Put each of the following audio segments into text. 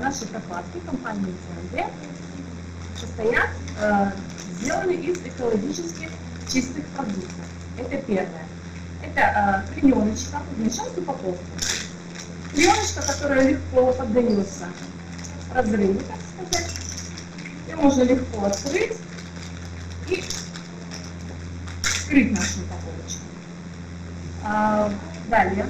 наши прокладки компании CND состоят, сделаны из экологически чистых продуктов. Это первое. Это клееночка, начнем с упаковки. Клееночка, которая легко поддается разрыву, так сказать. Ее можно легко открыть и вскрыть нашу упаковочку. Далее.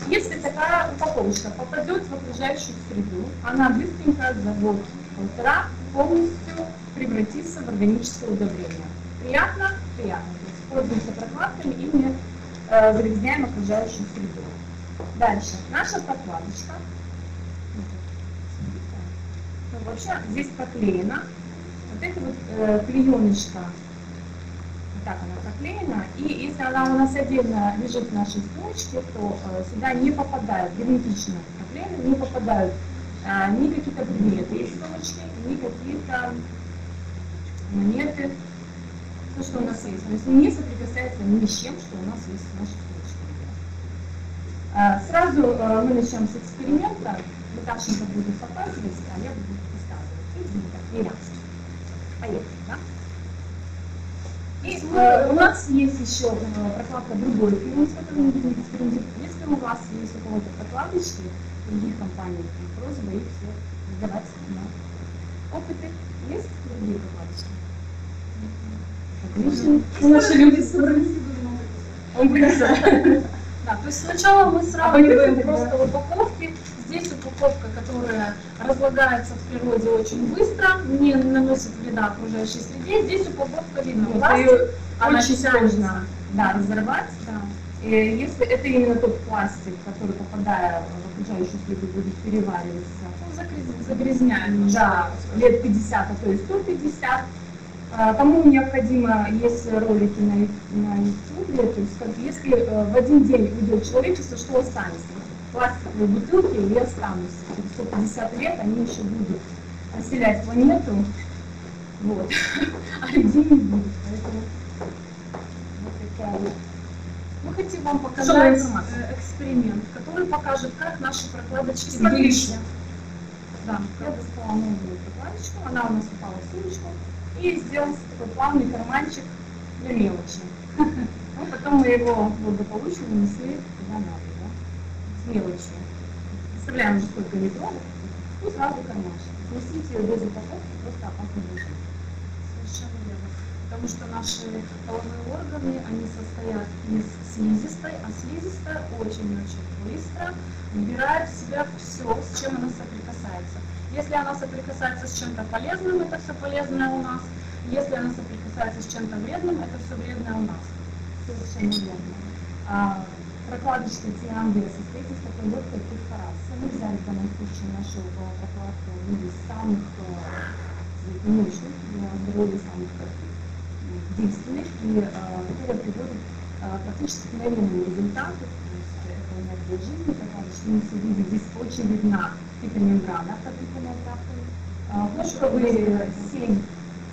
Если такая упаковочка попадет в окружающую среду, она быстренько за год-полтора полностью превратится в органическое удобрение. Приятно? Приятно. То есть пользуемся прокладками и не загрязняем окружающую среду. Дальше. Наша прокладочка. Вообще здесь проклеена. Вот эта вот клееночка, вот так она проклеена. И если она у нас отдельно лежит в нашей сумочке, то сюда не попадают, герметично проклеены, не попадают ни какие-то предметы из сумочки, ни какие-то монеты, то, что у нас есть. То есть не соприкасается ни с чем, что у нас есть в нашей сумочке. Сразу мы начнем с эксперимента. Наташенька будет показывать, а я буду рассказывать. Видите, как неясно. Поехали, да? И у нас есть еще прокладка другой фирмы, с которой мы будем экспериментировать. Если у вас есть у кого-то прокладочки других компаний, просьба их все сдавать на опыты. Есть другие прокладочки? Отлично. Наши люди собрались. Да, то есть сначала мы сравниваем просто упаковки. Здесь упаковка, которая разлагается в природе очень быстро, не наносит вреда окружающей среде. Здесь упаковка видно. Пластик, она очень сложно разорвать. Да. И если это именно тот пластик, который, попадая в окружающую среду, будет перевариваться, загрязняет, да, лет 50, а то и 150. Кому необходимо, есть ролики на YouTube, то есть если в один день уйдет человечество, что останется? Пластиковые бутылки или останутся. Через 150 лет они еще будут населять планету, вот. А людей не будет. Поэтому вот такая вот. Мы хотим вам показать эксперимент, который покажет, как наши прокладочки дышат. Да, я достала новую прокладочку, она у нас упала в сумочку. И сделал такой плавный карманчик для мелочи. Ну, потом мы его благополучно нанесли куда надо, да? С мелочью. Представляем уже сколько литров. И сразу кармашек. Носите ее без упаковки, просто опасно дышать. Совершенно верно. Потому что наши половые органы, они состоят из слизистой, а слизистая очень-очень быстро вбирает в себя все, с чем она соприкасается. Если она соприкасается с чем-то полезным, это все полезное у нас. Если она соприкасается с чем-то вредным, это все вредное у нас. Совершенно верно. Прокладочка CND состоит из такой легкой перфорации. Мы взяли в данном случае нашу прокладку из самых мощных, для здоровья самых действенных, и которая приводит практически к мгновенному результату. Это энергия жизни, прокладочка, мы все видим, здесь очень видна мембрана, пропитанная травкой. Кнопковые 7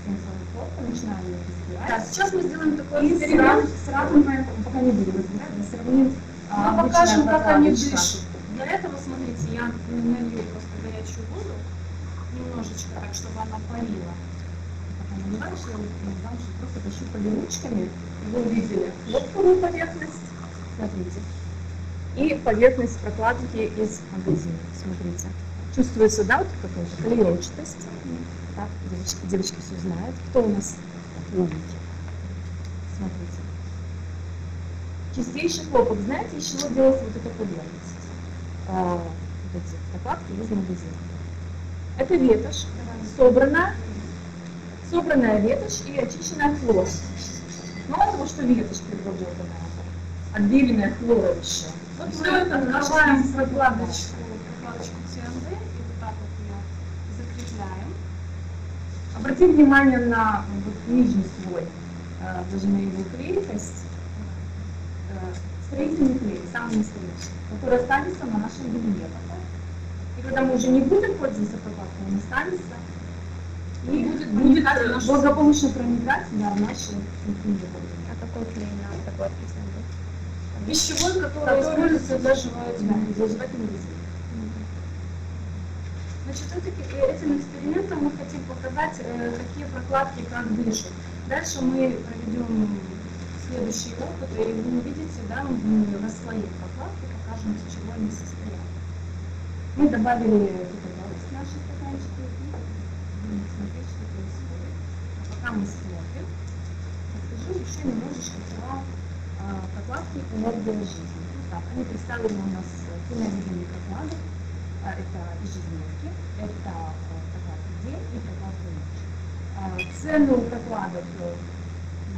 слоев, начинаем ее разбирать. Да, сейчас мы сделаем такой эксперимент. Сравниваем, пока не будем разбирать, сравним. Мы покажем, как они дышат. Для этого, смотрите, я налью просто горячую воду, немножечко так, чтобы она парила. Пока наливаешь, я дам, что просто пощупали ручками. Вы увидели легкую поверхность, смотрите. И поверхность прокладки из магазина. Смотрите. Чувствуется, да, вот какая-то клеенчатость. Так, девочки все знают. Кто у нас умники? Смотрите. Чистейший хлопок. Знаете, из чего делается вот эта поверхность? Вот эти прокладки из магазина. Это ветошь, собранная ветошь и очищенная хлор. Мало того, что ветошь переработанная, отбеленная хлором еще. Вот все это накрываем прокладочку CND и вот так вот ее закрепляем. Обратим внимание на вот нижний слой, даже на его клейкость. Строительный клей, самый настоящий, который останется на нашем белье. И когда мы уже не будем пользоваться прокладкой, он останется и будет благополучно проникать в наши интимные. А какой клей на прокладке CND? Пищевой, который используется для жевательной резины. Значит, этим экспериментом мы хотим показать, какие прокладки как дышат. Дальше мы проведем следующие опыты, и вы увидите, да, мы расслоим прокладки, покажем, из чего они состоят. Мы добавили добавить в наши стаканчики и будем смотреть, что происходит. А пока мы смотрим, расскажу еще немножечко про прокладки энергия жизни. Так, они представлены у нас финальными прокладок. Это ежедневки, это прокладки день и прокладки ночь. Цену прокладок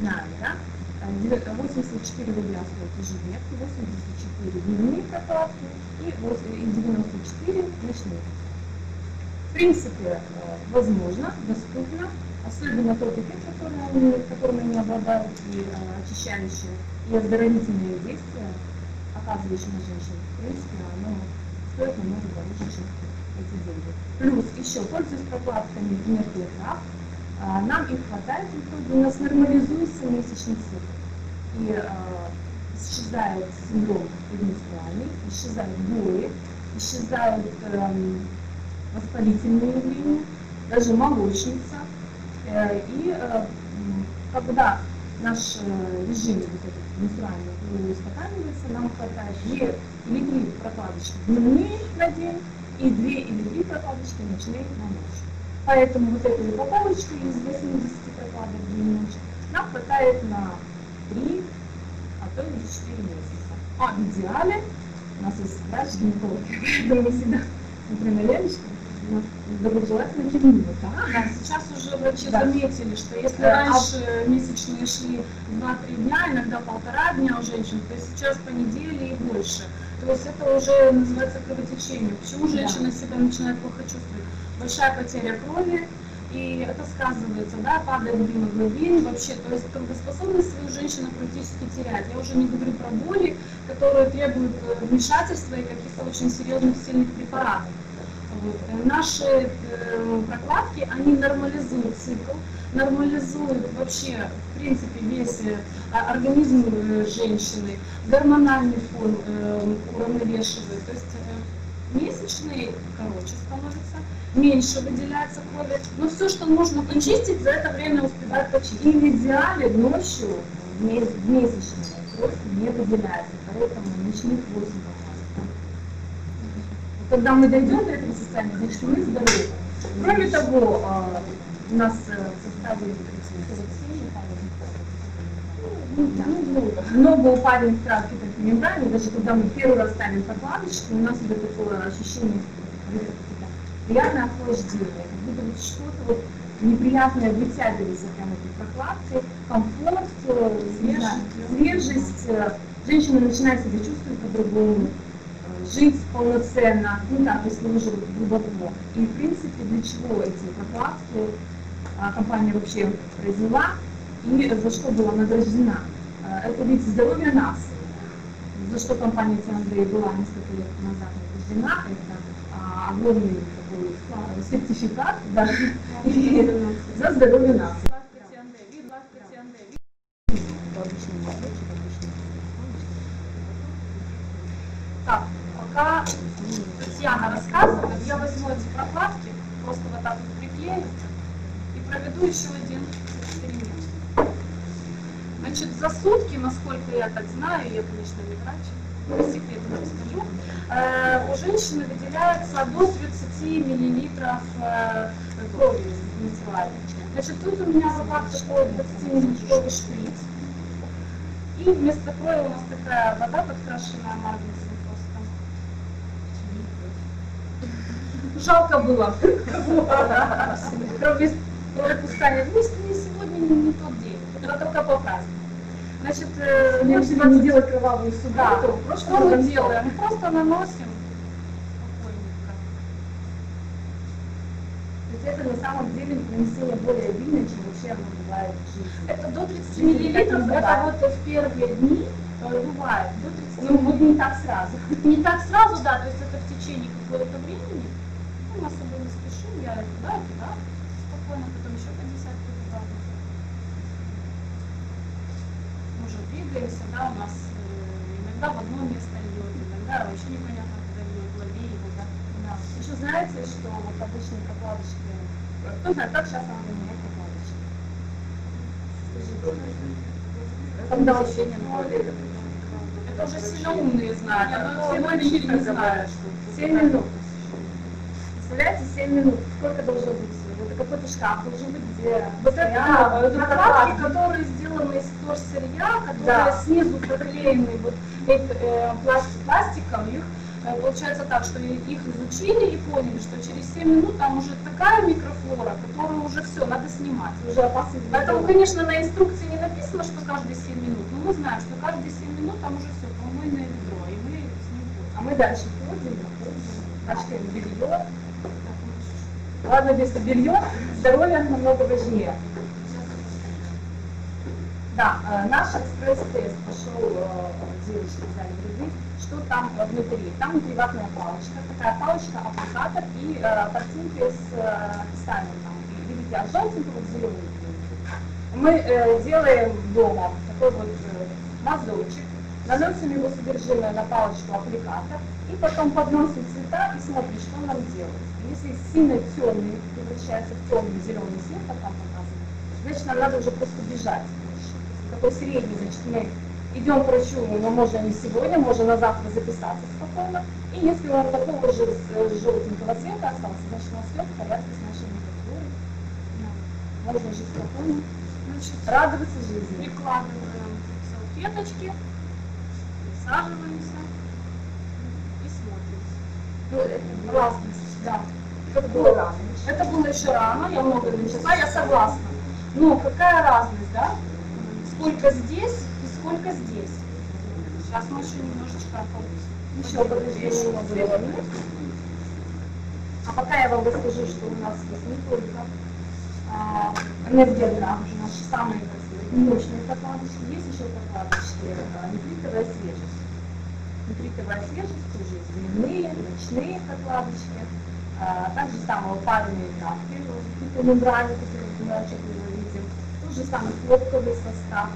знаем, да? 84 рубля стоят ежедневки, 84 дневные прокладки и 94 ночные. В принципе, возможно, доступно, особенно тот эффект, которым они обладают, и очищающие, и оздоровительные действия, оказывающие на женщин. В принципе, оно стоит намного дороже, чем эти деньги. Плюс еще, пользуясь прокладками энергии трав, нам их хватает, у нас нормализуется месячный цикл. И исчезает синдром менструальный, исчезают боли, исчезают воспалительные явления, даже молочница. И когда наш режим менструальный устаканивается, нам хватает 2 или 3 прокладочки дневные на день и 2 или 3 прокладочки ночные на ночь. Поэтому вот этой упаковочкой из 80 прокладок в ночь нам хватает на 3, а то и 4 месяца. А в идеале у нас есть врач-гинеколог, поэтому мы всегда смотрим на Леночку, доброжелательно кивнула. Да, сейчас уже врачи заметили, что если раньше месячные шли 2-3 дня, иногда 1,5 дня у женщин, то сейчас по неделе и больше. То есть это уже называется кровотечение. Почему женщина себя начинает плохо чувствовать? Большая потеря крови, и это сказывается, да, падает гемоглобин, вообще, то есть трудоспособность свою женщина практически теряет. Я уже не говорю про боли, которые требуют вмешательства и каких-то очень серьезных сильных препаратов. Вот. Наши прокладки, они нормализуют цикл, нормализуют вообще, в принципе, весь организм женщины, гормональный фон уравновешивают, то есть месячные короче становятся, меньше выделяется крови, но все, что можно почистить, за это время успевает почистить. И в идеале ночью в месячную кровь не выделяется, поэтому ночных 8 Когда мы дойдем до этого состояния, значит, мы здоровы. Кроме того, у нас в составе много упадет в травке мембраны, даже когда мы первый раз ставим прокладочку, у нас идет такое ощущение приятное охлаждение, как будто вот что-то вот неприятное вытягивается прямо этой прокладки, комфорт, свежесть, женщина начинает себя чувствовать по-другому, жить полноценно, ну так, если уже глубоко. И в принципе, для чего эти прокладки компания вообще произвела и за что была награждена? Это ведь здоровье нации. За что компания Т&Д была несколько лет назад награждена, это огромный такой сертификат, да, за здоровье нации. Так, пока Татьяна рассказывает, я возьму эти прокладки, просто вот так вот приклею и проведу еще один эксперимент. Значит, за сутки, насколько я так знаю, я, конечно, не врач, но секретно расскажу, у женщины выделяется до 30 миллилитров крови менструальной. Значит, тут у меня вот так такой 20-миллилитровый шприц. И вместо крови у нас такая вода, подкрашенная марганцем просто. Жалко было. Кровопускание. Не сегодня, не тот день. Это только по празднику. Значит, не делать кровавую субботу. Что мы делаем? Мы просто наносим спокойненько. То есть это на самом деле нанесение более обильное, чем вообще бывает в жизни. Это до 30 миллилитров, это вот в первые дни бывает. До 30 вот не так сразу. Не так сразу, да, то есть это в течение какого-то времени. Ну, мы особо не спешим, я туда, спокойно, потом еще по 10 добавлю. Мы уже двигаемся, да, у нас иногда в одно место идет, иногда вообще непонятно, куда идет, ловей его, да. Еще знаете, что вот обычные прокладочки, кто знает, как сейчас надо менять прокладочки? Когда вообще не надо. Это уже сильно умные знают, а Все то мальчики не знают. 7 минут. Представляете, 7 минут. Сколько должно быть? Это какой-то шкаф должен быть, где Вот это прокладки, прокладки, которые сделаны из вторсырья, которые Да. снизу проклеены вот пластиком, их получается так, что их изучили и поняли, что через 7 минут там уже такая микрофлора, которую уже все, надо снимать. уже опасно. Поэтому, конечно, на инструкции не написано, что каждые 7 минут, но мы знаем, что каждые 7 минут там уже все, помойное ведро, и мы с ним А мы дальше ходим, пачкаем белье. Ладно, если белье, здоровье намного важнее. Да, наш экспресс-тест пошел, девочки взяли ряды, что там внутри. Там приватная палочка, такая палочка-аппликатор и картинки с описанием. Там, и, видите, от желтенького к зеленому. Мы делаем дома такой вот мазочек, наносим его содержимое на палочку аппликатор и потом подносим цвета и смотрим, что нам делать. Если сильно темный превращается в темный зеленый цвет, как там показано, значит нам надо уже просто бежать. Такой средний, значит, мы идем к врачу, но можно не сегодня, можно на завтра записаться спокойно. И если он такого же желтенького цвета остался, значит у нас все в порядке с нашей микрофлорой. Можно жить спокойно, Значит, радоваться жизни. прикладываем салфеточки, присаживаемся и смотрим. Разность, да. Это было рано. Это было еще рано, я много начала, я согласна. Но какая разность, да? Сколько здесь и сколько здесь. Сейчас мы еще немножечко Еще подожди, сделаем. А пока я вам расскажу, что у нас есть не только энергия, наши самые, так сказать, мощные прокладочки, есть еще прокладочки нефритовая свежесть. Нефритовая свежесть, тоже есть дневные, ночные прокладочки, также самые парные травки, какие-то мембраны, которые в ночью мы видим, тот же самый хлопковый состав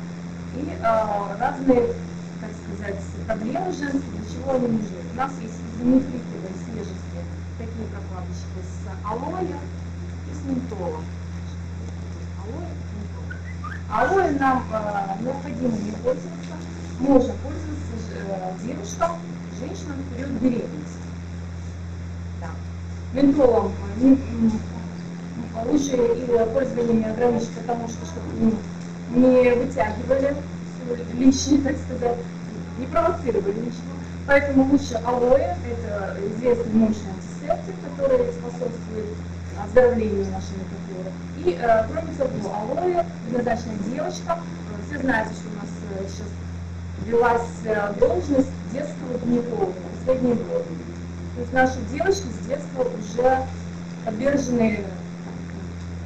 и разные, так сказать, проблемы женские, для чего они нужны. У нас есть из нефритовой свежести такие прокладочки с алоэ и с ментолом. Алоэ нам необходимо не пользоваться, можно пользоваться девушкам, женщинам в период беременности. Да. Ментолом лучше и пользование не ограничить, потому что чтобы не вытягивали лишнее, так сказать, не провоцировали лишнего. Поэтому лучше алоэ, это известный мощный антисептик, который способствует оздоровлению нашей микрофлоры. И кроме того, алоэ, безнадачная девочка, все знаете, что у нас сейчас ввелась должность детского гинеколога последние годы. То есть наши девочки с детства уже подвержены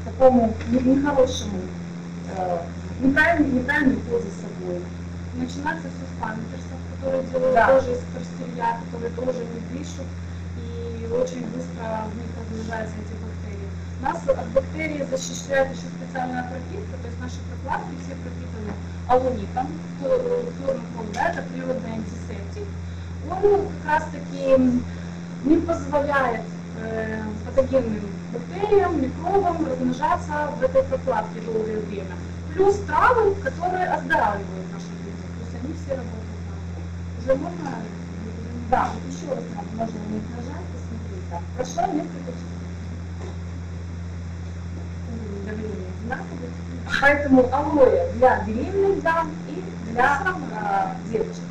такому нехорошему, неправильной уходе за собой. начинается все с памперсов, которые делают Да. тоже из вторсырья, которые тоже не дышат, и очень быстро в них размножаются эти бактерии. Нас от бактерий защищает еще специальная пропитка, то есть наши прокладки все пропитаны алунитом, хлорноком, да, это природный антисептик. Он как раз таки не позволяет патогенным бактериям, микробам размножаться в этой прокладке долгое время. Плюс травы, которые оздоравливают наши люди. То есть они все работают на это. Уже можно? Да, вот еще раз можно на них нажать, посмотреть. Да. Прошло несколько часов. Поэтому алоэ для беременных дам и для девочек.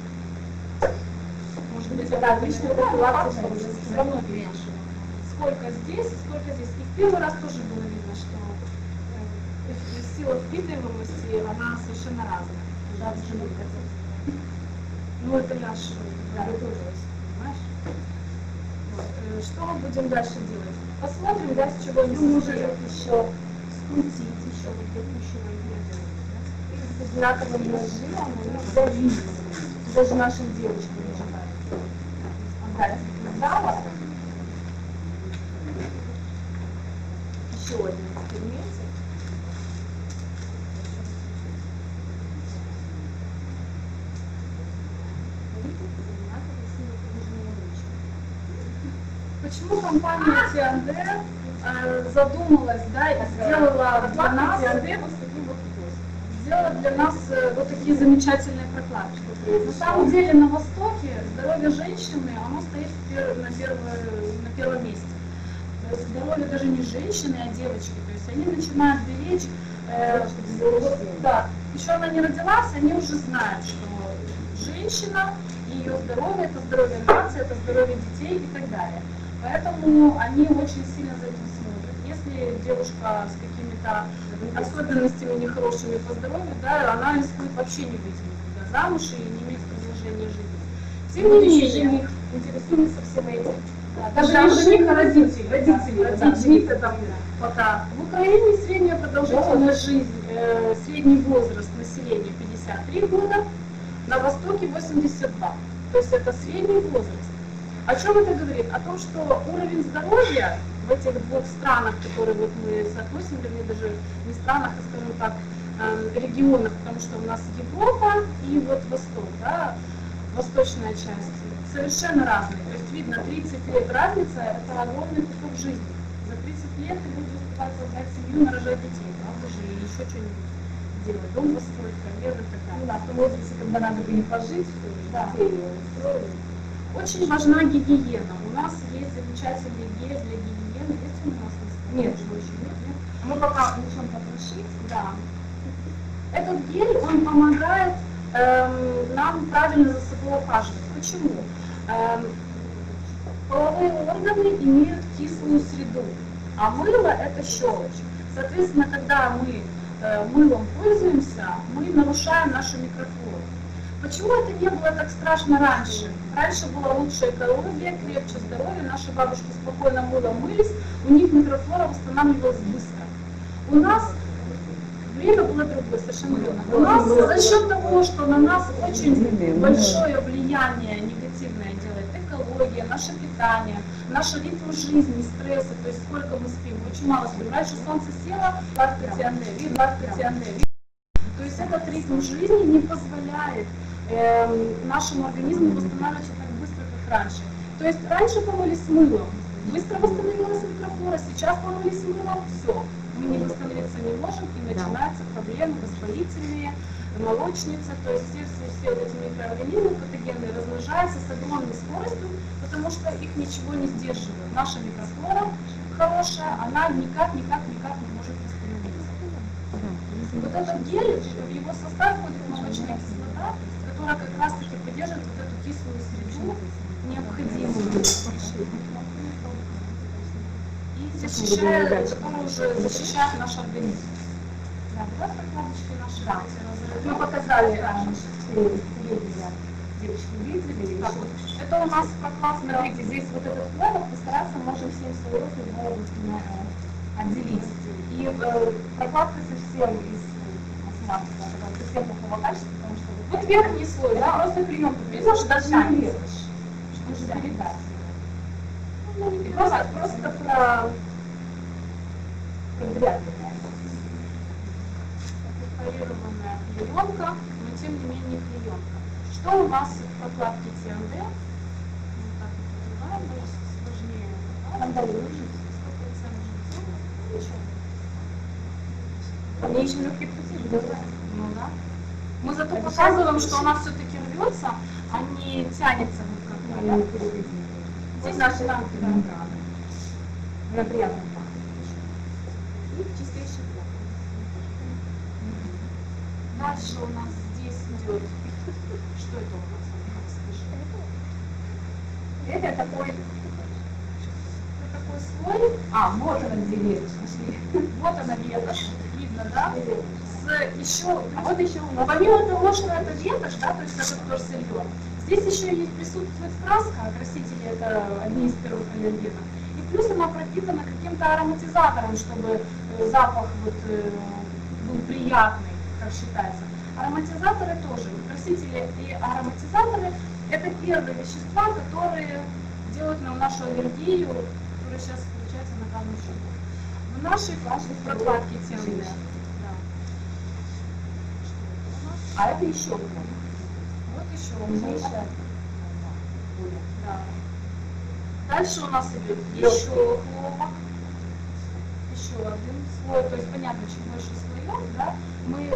Может быть, Да, отличная профилактика чтобы уже все равно меньше. Сколько здесь, сколько здесь. И в первый раз тоже было видно, что сила впитываемости, она совершенно разная. Да, абсолютно. Ну, это я готовилась, понимаешь? Вот. Что мы будем дальше делать? Посмотрим, да, с чего Ну, не можно еще скрутить, еще вот эту еще и с одинаковым нажимом давить. Даже нашим девочкам не нравится. Ага, зала. Еще один экспериментик. почему компания T&D задумалась, да, и сделала для нас вот такие замечательные прокладки. На самом деле на Востоке здоровье женщины, оно стоит на первом месте. То есть здоровье даже не женщины, а девочки. То есть они начинают беречь, да, еще она не родилась, они уже знают, что женщина и ее здоровье, это здоровье нации, это здоровье детей и так далее. Поэтому они очень сильно за этим смотрят. Если девушка с какими-то особенностями нехорошими по здоровью, да, она рискует вообще не выйти никуда замуж и не иметь продолжения жизни. Тем не менее, интересуемся всем этим. даже жених, а родители, там, пока. В Украине средняя продолжительность жизни, средний возраст населения 53 года, на Востоке 82. То есть это средний возраст. О чем это говорит? О том, что уровень здоровья в этих двух странах, которые вот мы соотносим, вернее даже не странах, а скажем так, регионах, потому что у нас Европа и вот Восток, да, восточная часть, совершенно разные. То есть видно, 30 лет разница, это огромный кусок жизни. За 30 лет ты будешь успевать создать семью, нарожать детей, правда же, и еще что-нибудь делать, дом построить, карьеру и так далее. Да, в том возрасте, когда надо было пожить, да. детей устроили. Очень важна гигиена. У нас есть замечательный гель для гигиены. Есть у нас? Нет. Нет. Мы пока начнем потрошить. Да. Этот гель, он помогает нам правильно за собой ухаживать. Почему? Половые органы имеют кислую среду, а мыло это щелочь. Соответственно, когда мы мылом пользуемся, мы нарушаем нашу микрофлору. Почему это не было так страшно раньше? Раньше была лучшая экология, крепче здоровье, наши бабушки спокойно мылом мылись, у них микрофлора восстанавливалась быстро. У нас время было другое, совершенно верно. У нас за счет того, что на нас очень большое влияние негативное делает экология, наше питание, наш ритм жизни, стрессы, то есть сколько мы спим, очень мало спим. Раньше солнце село, то есть этот ритм жизни не позволяет нашему организму восстанавливаться так быстро, как раньше. То есть раньше помылись мылом, быстро восстановилась микрофлора, сейчас помылись мылом, все. Мы не восстановиться не можем, и начинаются проблемы воспалительные, молочница, то есть все вот эти микроорганизмы патогенные размножаются с огромной скоростью, потому что их ничего не сдерживает. Наша микрофлора хорошая, она никак не может восстановиться. Вот этот гель, в его состав входит молочная кислота, которая как раз таки поддерживает вот эту кислую среду необходимую. И защищает, которая уже защищает наш организм. Да, вот прокладочки наши. Да. Мы показали девочки видели. Так, вот. Это у нас прокладка. Смотрите, здесь вот этот клапан, постараться можем 7 слоев его отделить. И прокладка совсем из пластмассы, совсем плохого качества, потому что вот верхний слой, да, просто клеенку. Видно, что даже не лезешь. Что же передать? Просто про полированная клеенка, но тем не менее клеенка. Что у нас в прокладке T&D? Вот так вот открываем, сложнее. Там дали 100% Мне еще легкий пути, да? Ну да. Мы зато показываем, что она все-таки рвется, а не тянется вот как. Здесь наши рамки, да. Мне приятно. И чистейший блок. Дальше у нас здесь идет. Что это у нас? Скажи. Это такой слой. А, вот она ветошь, нашли. Вот она ветошь. Видно, да? Вот еще у нас. Помимо того, что это ветошь, да, то есть это тоже сырье, здесь еще есть присутствует краска, красители это одни из первых аллергенов. И плюс она пропитана каким-то ароматизатором, чтобы запах вот, был приятный, как считается. Ароматизаторы тоже. Красители и ароматизаторы это первые вещества, которые делают нам нашу аллергию, которая сейчас включается на данный счет. В нашей прокладке T&D. А это еще Вот еще. Да. Дальше у нас идет еще хлопок, еще один слой, то есть понятно, чем больше слоев, да, мы,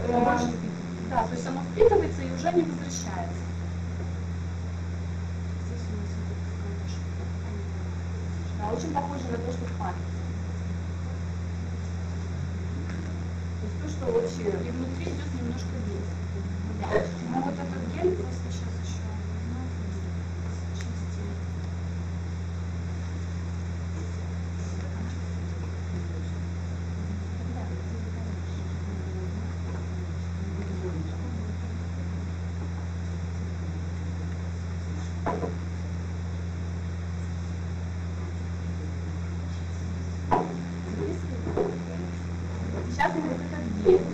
да, то есть оно впитывается и уже не возвращается. Здесь у нас идет, да, очень похоже на то, что в память. То есть то, что вообще и внутри идет немножко гель. Да. Ну вот этот гель просто сейчас еще чистим. Сейчас мы вот этот гель,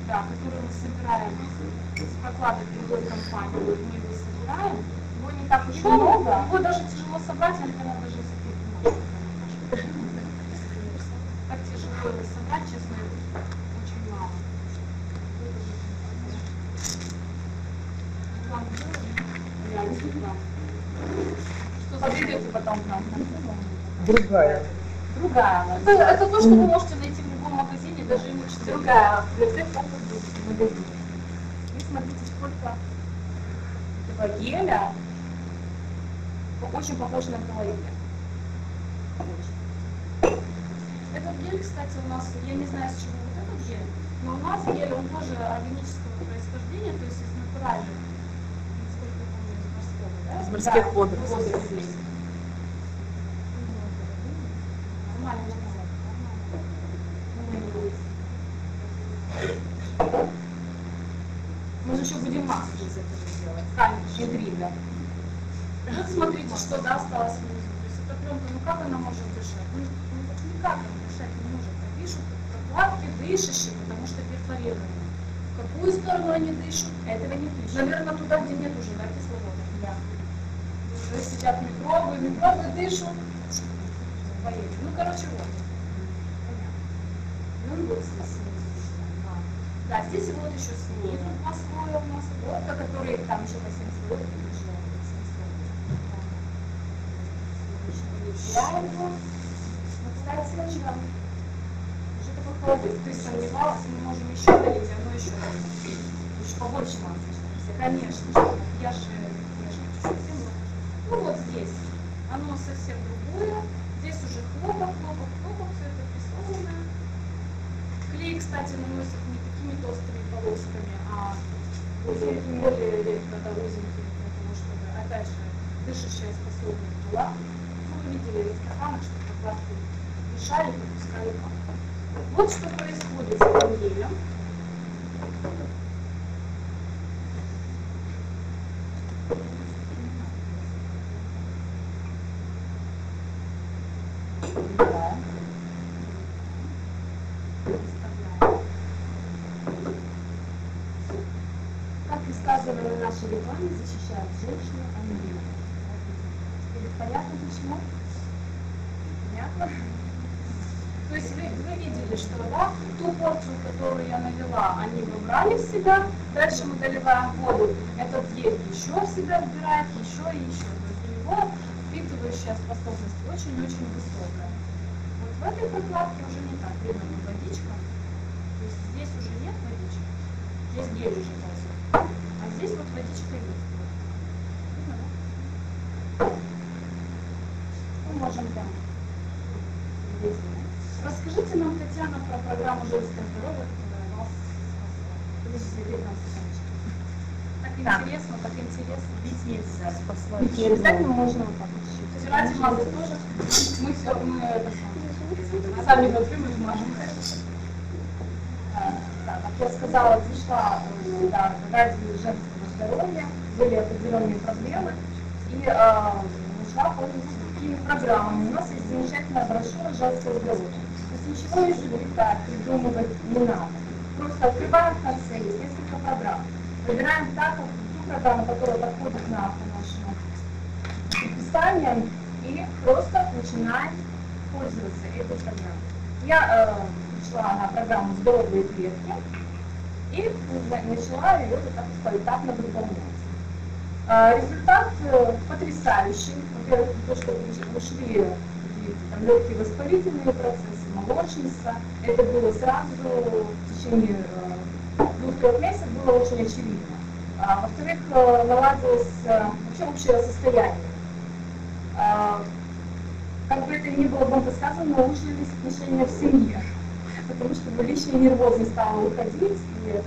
да, который мы собираем с прокладок другой компании, вот мы его собираем, его не так уж много, его даже тяжело собрать, наверное, даже спить. Так тяжело его собрать, честно, очень мало. Вам делаем? Что заберете потом к нам? Другая. Другая. Это то, что вы можете найти в любом магазине, даже имущество. Другая. Для всех магазинов. И смотрите, сколько этого геля. Очень похож на колоидер. Этот гель, кстати, у нас, я не знаю, с чего вот этот гель, но у нас гель, он тоже органического происхождения, то есть из натуральных, насколько я помню, из морского, да? Из морских Да, водорослей. водорослей. Нормально, мы же еще будем маску из этого делать, сами Гидрида. Вот смотрите, что да, осталось внизу. То есть эта пленка, ну как она может дышать? Ну никак она дышать не может. А пишут прокладки дышащие, потому что перфорированы. В какую сторону они дышат? Этого не пишут. Наверное, туда, где нет уже, да, кислорода. Да. То есть сидят микробы дышат. Поедем. Ну, короче, вот. Понятно. Ну и вот здесь снизу. Да, здесь вот еще снизу два слоя у нас. Вот, который там еще по 7 слоев. Я его, вот, кстати, уже такой холодец. Ты сомневалась, мы можем еще долить, оно еще долить. Еще побольше масочки. Конечно же, я же чуть-чуть. Ну вот здесь оно совсем другое. Здесь уже хлопок, все это прессованное. Клей, кстати, наносят не такими толстыми полосками, а более редко, да, узенькими, потому что, опять же, дышащая способность была. Ну, вы видели ресторанах, что прокладки мешали, пропускали пар. Вот что происходит с этим гелем. Да. Как и сказано на нашей рекламе, защищают женщину от мира. Теперь понятно почему? Понятно? То есть вы видели, что да, ту порцию, которую я навела, они выбрали в себя, дальше мы доливаем воду, этот гель еще в себя вбирает, еще и еще. То есть у него впитывающая способность очень-очень высокая. Вот в этой прокладке уже не так, видно водичка, то есть здесь уже нет водички, здесь гель уже ползет, а здесь вот водичка есть. Видно, да? Мы можем там здесь. Расскажите нам, Татьяна, про программу «Женское здоровье», которая вас Подождите, 15 секунд. так Так. интересно, так интересно. Бесница. Спасла. Не обязательно можно вот так вот чуть-чуть. Стирать мазать тоже. Мы все, мы это самое. Сами готовим и мажем. Да, как я сказала, пришла да, ради женского здоровья, были определенные проблемы, и начала пользоваться такими программами. У нас есть замечательная брошюра «Женское здоровье». То есть ничего изобретать, придумывать не надо. Просто открываем в конце, есть несколько программ. Выбираем ту программу, которая подходит нам по нашему описанию, и просто начинаем пользоваться этой программой. Я пришла на программу «Здоровые клетки» и начала ее вот так поэтапно выполнять. Результат потрясающий. Во-первых, то, что ушли там, легкие воспалительные процессы, молочница, это было сразу в течение 2-3 месяцев было очень очевидно. Во-вторых, наладилось вообще общее состояние. Как бы это ни было громко сказано, но улучшились отношения в семье, потому что лишняя нервозность стала уходить. И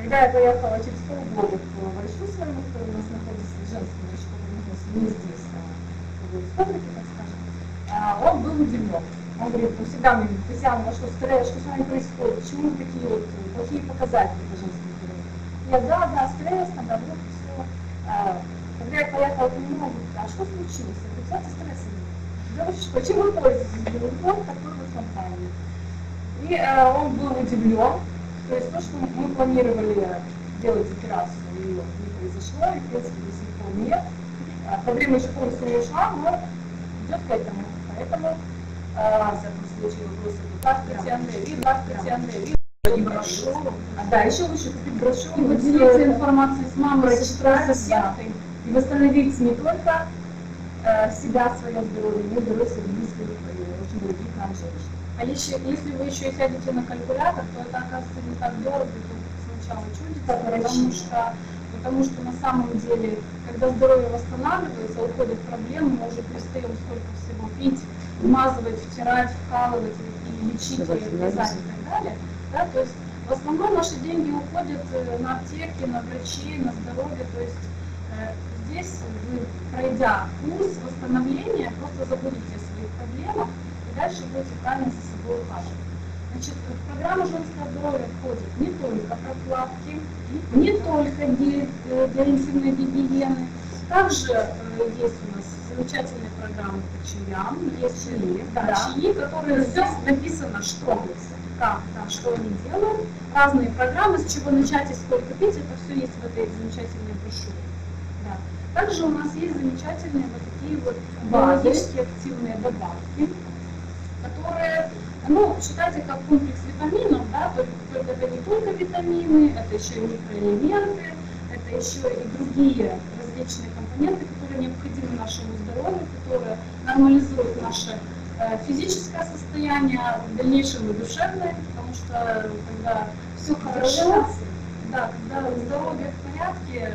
когда я поехала через полгода к врачу своему, который у нас находится, женскому врачу, который находится не здесь, в республике, так скажем, он был удивлен. Он говорит, ну всегда мне говорит, Татьяна, что с вами происходит, почему такие вот плохие показатели по женскому здоровью? Я, да, стресс, наработка, все. Когда я поехала к нему, он говорит, а что случилось? Я говорю, кстати, стресса нет. Девочка, чем вы пользуетесь? Я говорю, вот такой вот компании. И он был удивлен. То есть то, что мы планировали делать операцию, ее не произошло, и в принципе до сих пор нет. Проблема еще полностью не ушла, но идет к этому. Поэтому, в всяком случае, вопросы здравствуйте, Андрей, и брошюру. Да, еще лучше купить брошюру, поделиться информацией с мамой, с сестрой, соседкой, и восстановить не только себя, свое здоровье, но и здоровье своих близких и очень дорогих нам женщин. А если вы еще и сядете на калькулятор, то это оказывается не так дорого, как сначала чудится, потому что на самом деле, когда здоровье восстанавливается, уходят проблемы, мы уже перестаем столько всего пить, вмазывать, втирать, вкалывать и лечить, и обрезать и так далее. Да, то есть в основном наши деньги уходят на аптеки, на врачей, на здоровье, то есть здесь вы, пройдя курс восстановления, просто забудете о своих проблемах и дальше будете правильно за собой ухаживать. Значит, в программу женского здоровья входят не только прокладки, не только для интимной гигиены, также есть у нас замечательные программы по чаям, есть чаи, которые здесь написано, что как, что они делают, разные программы, с чего начать и сколько пить, это все есть в этой замечательной брошюре. Да. Также у нас есть замечательные вот такие вот биологически активные добавки, которые, считайте, как комплекс витаминов, да, только это не только витамины, это еще и микроэлементы, это еще и другие различные компоненты, которые необходимы нашему здоровью, которые нормализуют наше физическое состояние, в дальнейшем и душевное, потому что когда все хорошо, да, когда здоровье в порядке,